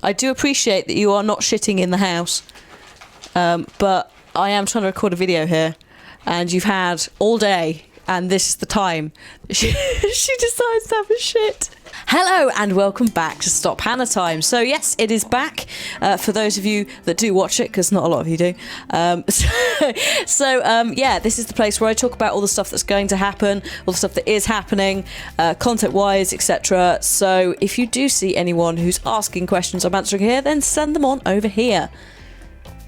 I do appreciate that you are not shitting in the house, but I am trying to record a video here, and you've had all day, and this is the time she decides to have a shit. Hello and welcome back to Stop Hannah Time. So yes, it is back for those of you that do watch it, because not a lot of you do. Yeah, this is the place where I talk about all the stuff that's going to happen, all the stuff that is happening, content-wise, etc. So if you do see anyone who's asking questions I'm answering here, then send them on over here.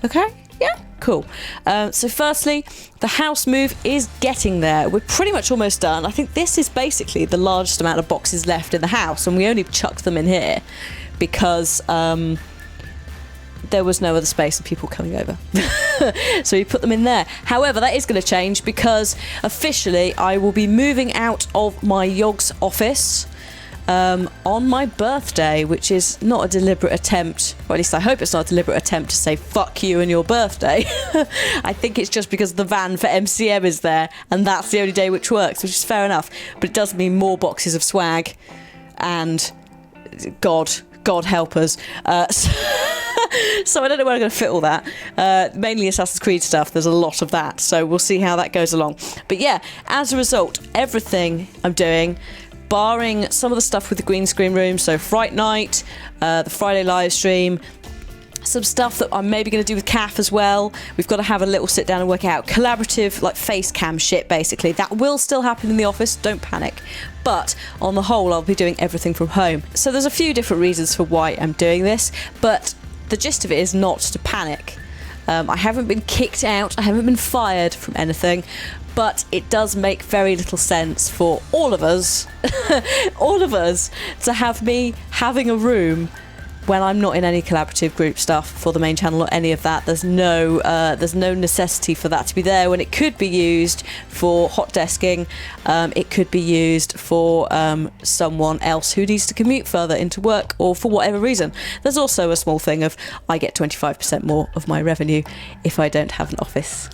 Okay? Yeah? Cool. So firstly, the house move is getting there. We're pretty much almost done. I think this is basically the largest amount of boxes left in the house, and we only chucked them in here because there was no other space and people coming over. So we put them in there. However, that is going to change because officially I will be moving out of my Yogs office on my birthday, which is not a deliberate attempt, or at least I hope it's not a deliberate attempt to say fuck you and your birthday. I think it's just because the van for MCM is there and that's the only day which works, which is fair enough, but it does mean more boxes of swag and God help us. So I don't know where I'm going to fit all that. Mainly Assassin's Creed stuff, there's a lot of that, so we'll see how that goes along. But yeah, as a result, everything I'm doing, barring some of the stuff with the green screen room, so Fright Night, the Friday live stream, some stuff that I'm maybe going to do with Kath as well. We've got to have a little sit down and work out collaborative, like face cam shit, basically. That will still happen in the office, don't panic. But on the whole, I'll be doing everything from home. So there's a few different reasons for why I'm doing this, but the gist of it is not to panic. I haven't been kicked out, I haven't been fired from anything, but it does make very little sense for all of us, to have me having a room when I'm not in any collaborative group stuff for the main channel or any of that. There's no necessity for that to be there when it could be used for hot desking. It could be used for someone else who needs to commute further into work or for whatever reason. There's also a small thing of I get 25% more of my revenue if I don't have an office.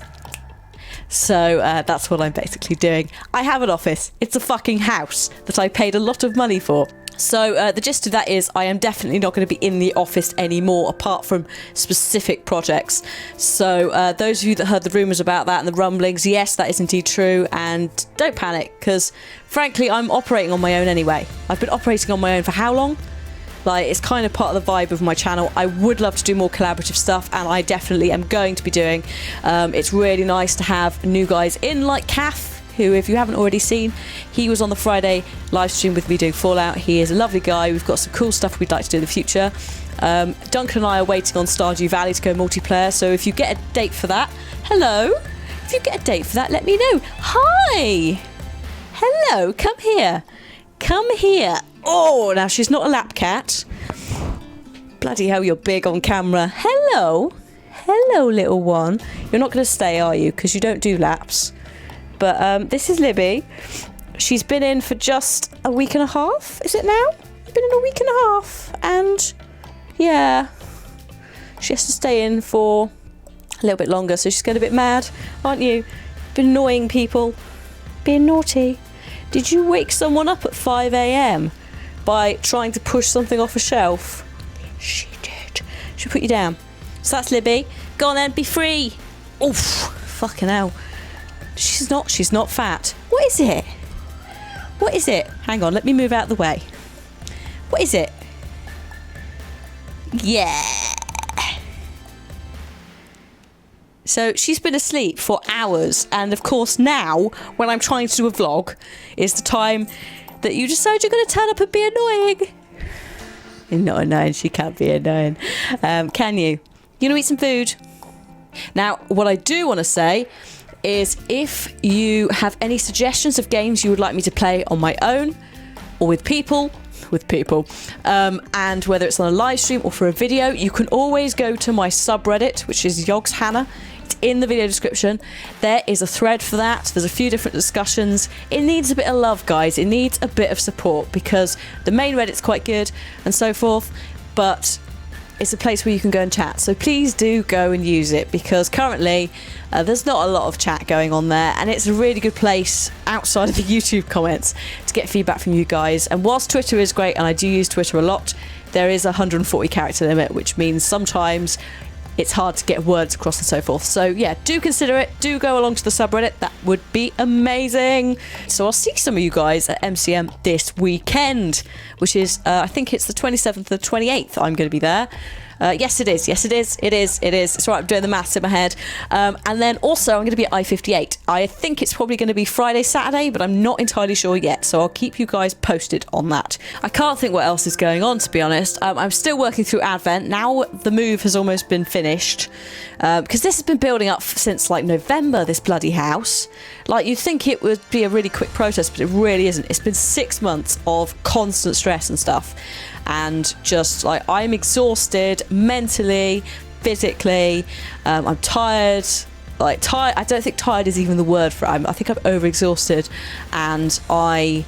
So that's what I'm basically doing. I have an office. It's a fucking house that I paid a lot of money for. So the gist of that is I am definitely not going to be in the office anymore apart from specific projects. So those of you that heard the rumours about that and the rumblings, yes, that is indeed true, and don't panic because frankly I'm operating on my own anyway. I've been operating on my own for how long? Like, it's kind of part of the vibe of my channel. I would love to do more collaborative stuff, and I definitely am going to be doing. It's really nice to have new guys in, like Kath, who, if you haven't already seen, he was on the Friday live stream with me doing Fallout. He is a lovely guy. We've got some cool stuff we'd like to do in the future. Duncan and I are waiting on Stardew Valley to go multiplayer, so if you get a date for that, hello. If you get a date for that, let me know. Hi. Hello, come here. Come here. Oh, now she's not a lap cat. Bloody hell, you're big on camera. Hello. Hello, little one. You're not going to stay, are you? Because you don't do laps. But this is Libby. She's been in for just a week and a half. Is it now? Been in a week and a half. And yeah, she has to stay in for a little bit longer. So she's getting a bit mad, aren't you? Been annoying people. Being naughty. Did you wake someone up at 5 a.m. by trying to push something off a shelf? She did. She'll put you down. So that's Libby. Go on then, be free. Oof, fucking hell. She's not fat. What is it? What is it? Hang on, let me move out of the way. What is it? Yeah. So she's been asleep for hours, and of course now, when I'm trying to do a vlog, is the time that you decide you're going to turn up and be annoying. You're not annoying, she can't be annoying. Can you? You want to eat some food? Now, what I do want to say is if you have any suggestions of games you would like me to play on my own, or with people, and whether it's on a live stream or for a video, you can always go to my subreddit, which is yogsca.st. It's in the video description. There is a thread for that. There's a few different discussions. It needs a bit of love, guys. It needs a bit of support because the main Reddit's quite good and so forth, but it's a place where you can go and chat. So please do go and use it, because currently there's not a lot of chat going on there, and it's a really good place outside of the YouTube comments to get feedback from you guys. And whilst Twitter is great, and I do use Twitter a lot, there is a 140 character limit, which means sometimes it's hard to get words across and so forth. So yeah, do consider it. Do go along to the subreddit. That would be amazing. So I'll see some of you guys at MCM this weekend, which is, I think it's the 27th to the 28th. I'm going to be there. Yes, it is. Yes, it is. It is. It is. It's right. I'm doing the maths in my head. And then also I'm going to be at I-58. I think it's probably going to be Friday, Saturday, but I'm not entirely sure yet. So I'll keep you guys posted on that. I can't think what else is going on, to be honest. I'm still working through Advent. Now the move has almost been finished, because this has been building up since like November, this bloody house. Like, you'd think it would be a really quick process, but it really isn't. It's been 6 months of constant stress and stuff. And just like, I'm exhausted mentally, physically. I'm tired. Like, tired. I don't think tired is even the word for it. I think I'm overexhausted, and I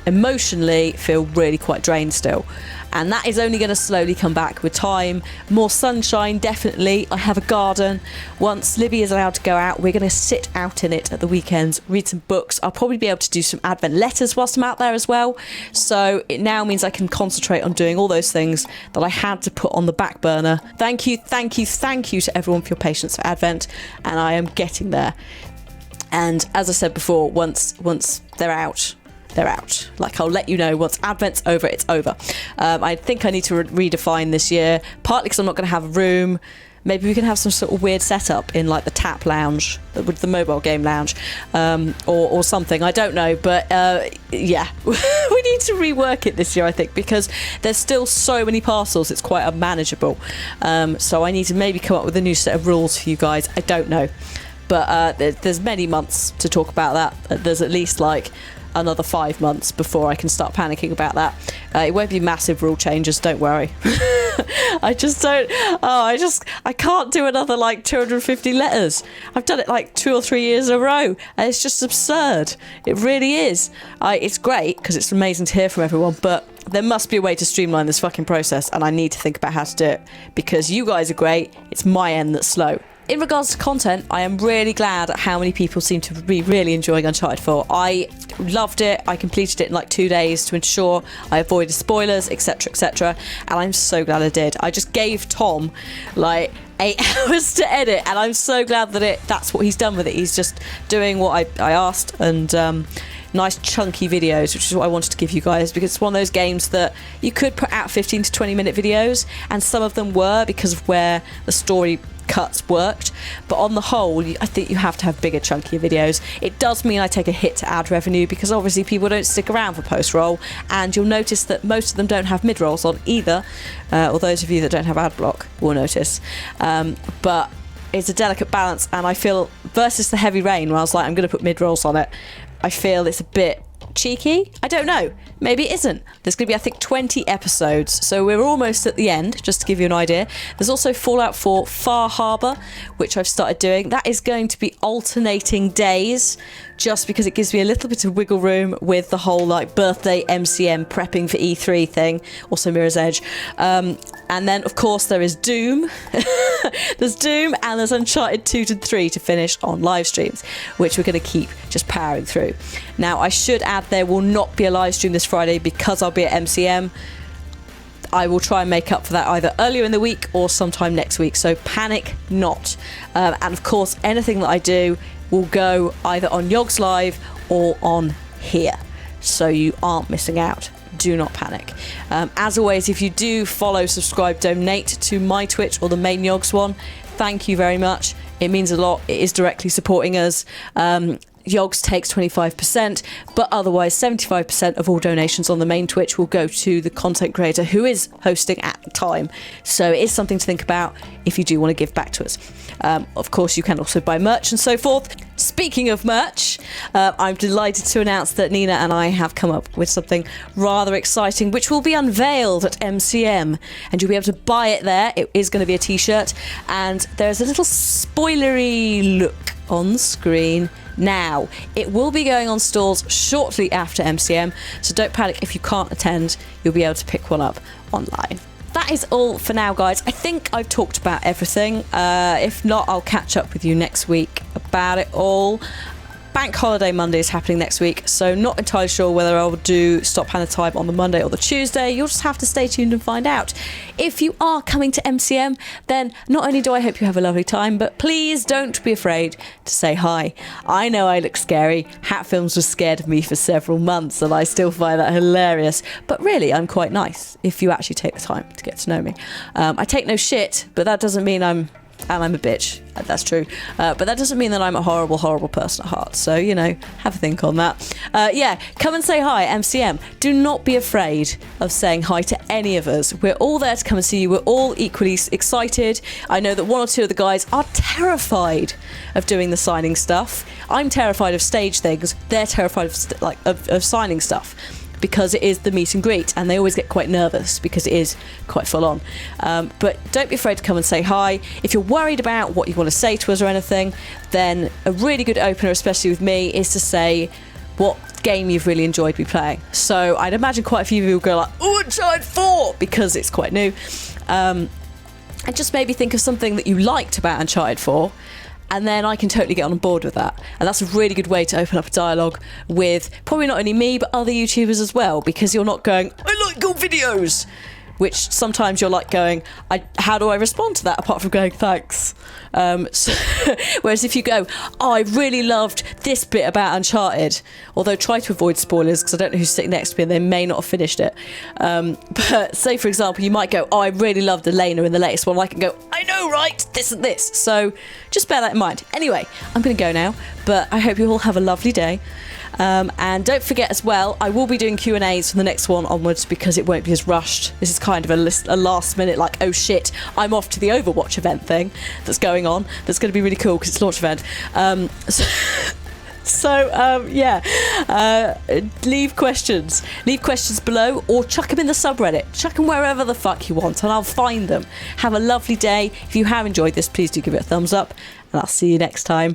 emotionally feel really quite drained still. And that is only going to slowly come back with time. More sunshine, definitely. I have a garden. Once Libby is allowed to go out, we're going to sit out in it at the weekends, read some books. I'll probably be able to do some Advent letters whilst I'm out there as well. So it now means I can concentrate on doing all those things that I had to put on the back burner. Thank you, thank you, thank you to everyone for your patience for Advent. And I am getting there. And as I said before, once they're out, they're out. Like, I'll let you know once Advent's over, it's over. I think I need to redefine this year, partly because I'm not going to have a room. Maybe we can have some sort of weird setup in like the tap lounge, with the mobile game lounge, or something. I don't know, but yeah, we need to rework it this year, I think, because there's still so many parcels. It's quite unmanageable. So I need to maybe come up with a new set of rules for you guys. I don't know, but there's many months to talk about that. There's at least like another 5 months before I can start panicking about that. It won't be massive rule changes, don't worry. I just don't, I can't do another like 250 letters. I've done it like 2 or 3 years in a row, and it's just absurd. It really is. It's great because it's amazing to hear from everyone, but there must be a way to streamline this fucking process, and I need to think about how to do it, because you guys are great. It's my end that's slow. In regards to content, I am really glad at how many people seem to be really enjoying Uncharted 4. I loved it. I completed it in like 2 days to ensure I avoided spoilers, etc, etc. And I'm so glad I did. I just gave Tom like 8 hours to edit, and I'm so glad that that's what he's done with it. He's just doing what I asked, and nice chunky videos, which is what I wanted to give you guys, because it's one of those games that you could put out 15 to 20 minute videos, and some of them were because of where the story cuts worked, but on the whole I think you have to have bigger, chunkier videos. It does mean I take a hit to ad revenue, because obviously people don't stick around for post-roll, and you'll notice that most of them don't have mid-rolls on either, or those of you that don't have ad block will notice, but it's a delicate balance, and I feel versus the Heavy Rain, where I was like, I'm going to put mid-rolls on it, I feel it's a bit cheeky. I don't know, maybe it isn't. There's going to be, I think, 20 episodes, so we're almost at the end, just to give you an idea. There's also Fallout 4 Far Harbor, which I've started doing. That is going to be alternating days, just because it gives me a little bit of wiggle room with the whole like birthday MCM prepping for E3 thing, also Mirror's Edge. And then of course there is Doom. There's Doom, and there's Uncharted 2 to 3 to finish on live streams, which we're going to keep just powering through. Now I should add, there will not be a live stream this Friday because I'll be at MCM. I will try and make up for that either earlier in the week or sometime next week, so panic not. And of course anything that I do will go either on Yogs Live or on here, so you aren't missing out. Do not panic. As always, if you do follow, subscribe, donate to my Twitch or the main Yogs one, thank you very much. It means a lot. It is directly supporting us. Yogs takes 25%, but otherwise 75% of all donations on the main Twitch will go to the content creator who is hosting at the time. So it is something to think about if you do want to give back to us. Of course, you can also buy merch and so forth. Speaking of merch, I'm delighted to announce that Nina and I have come up with something rather exciting, which will be unveiled at MCM, and you'll be able to buy it there. It is going to be a t-shirt, and there's a little spoilery look on screen now. It will be going on stalls shortly after MCM, so don't panic if you can't attend. You'll be able to pick one up online. that is all for now, guys. I think I've talked about everything. If not, I'll catch up with you next week about it all. Bank Holiday Monday is happening next week, so not entirely sure whether I'll do Stop Hannah Time on the Monday or the Tuesday. You'll just have to stay tuned and find out. If you are coming to MCM, then not only do I hope you have a lovely time, but please don't be afraid to say hi. I know I look scary. Hat Films was scared of me for several months, and I still find that hilarious. But really, I'm quite nice if you actually take the time to get to know me. I take no shit, but that doesn't mean I'm a bitch. That's true. But that doesn't mean that I'm a horrible, horrible person at heart. So, have a think on that. Come and say hi, MCM. Do not be afraid of saying hi to any of us. We're all there to come and see you. We're all equally excited. I know that one or two of the guys are terrified of doing the signing stuff. I'm terrified of stage things. They're terrified of signing stuff, because it is the meet and greet, and they always get quite nervous because it is quite full on. But don't be afraid to come and say hi. If you're worried about what you want to say to us or anything, then a really good opener, especially with me, is to say what game you've really enjoyed me playing. So I'd imagine quite a few of you will go like, "Oh, Uncharted 4!" because it's quite new. And just maybe think of something that you liked about Uncharted 4, and then I can totally get on board with that. And that's a really good way to open up a dialogue with probably not only me, but other YouTubers as well, because you're not going, "I like your videos," which sometimes you're like going, how do I respond to that apart from going, "Thanks"? Whereas if you go, "Oh, I really loved this bit about Uncharted," although try to avoid spoilers because I don't know who's sitting next to me and they may not have finished it. But say, for example, you might go, "Oh, I really loved Elena in the latest one." I can go, "I know, right? This and this." So just bear that in mind. Anyway, I'm going to go now, but I hope you all have a lovely day. And don't forget as well, I will be doing Q&As from the next one onwards because it won't be as rushed. This is kind of a last minute, like, oh shit, I'm off to the Overwatch event thing that's going on. That's going to be really cool because it's a launch event. Leave questions. Leave questions below or chuck them in the subreddit. Chuck them wherever the fuck you want and I'll find them. Have a lovely day. If you have enjoyed this, please do give it a thumbs up and I'll see you next time.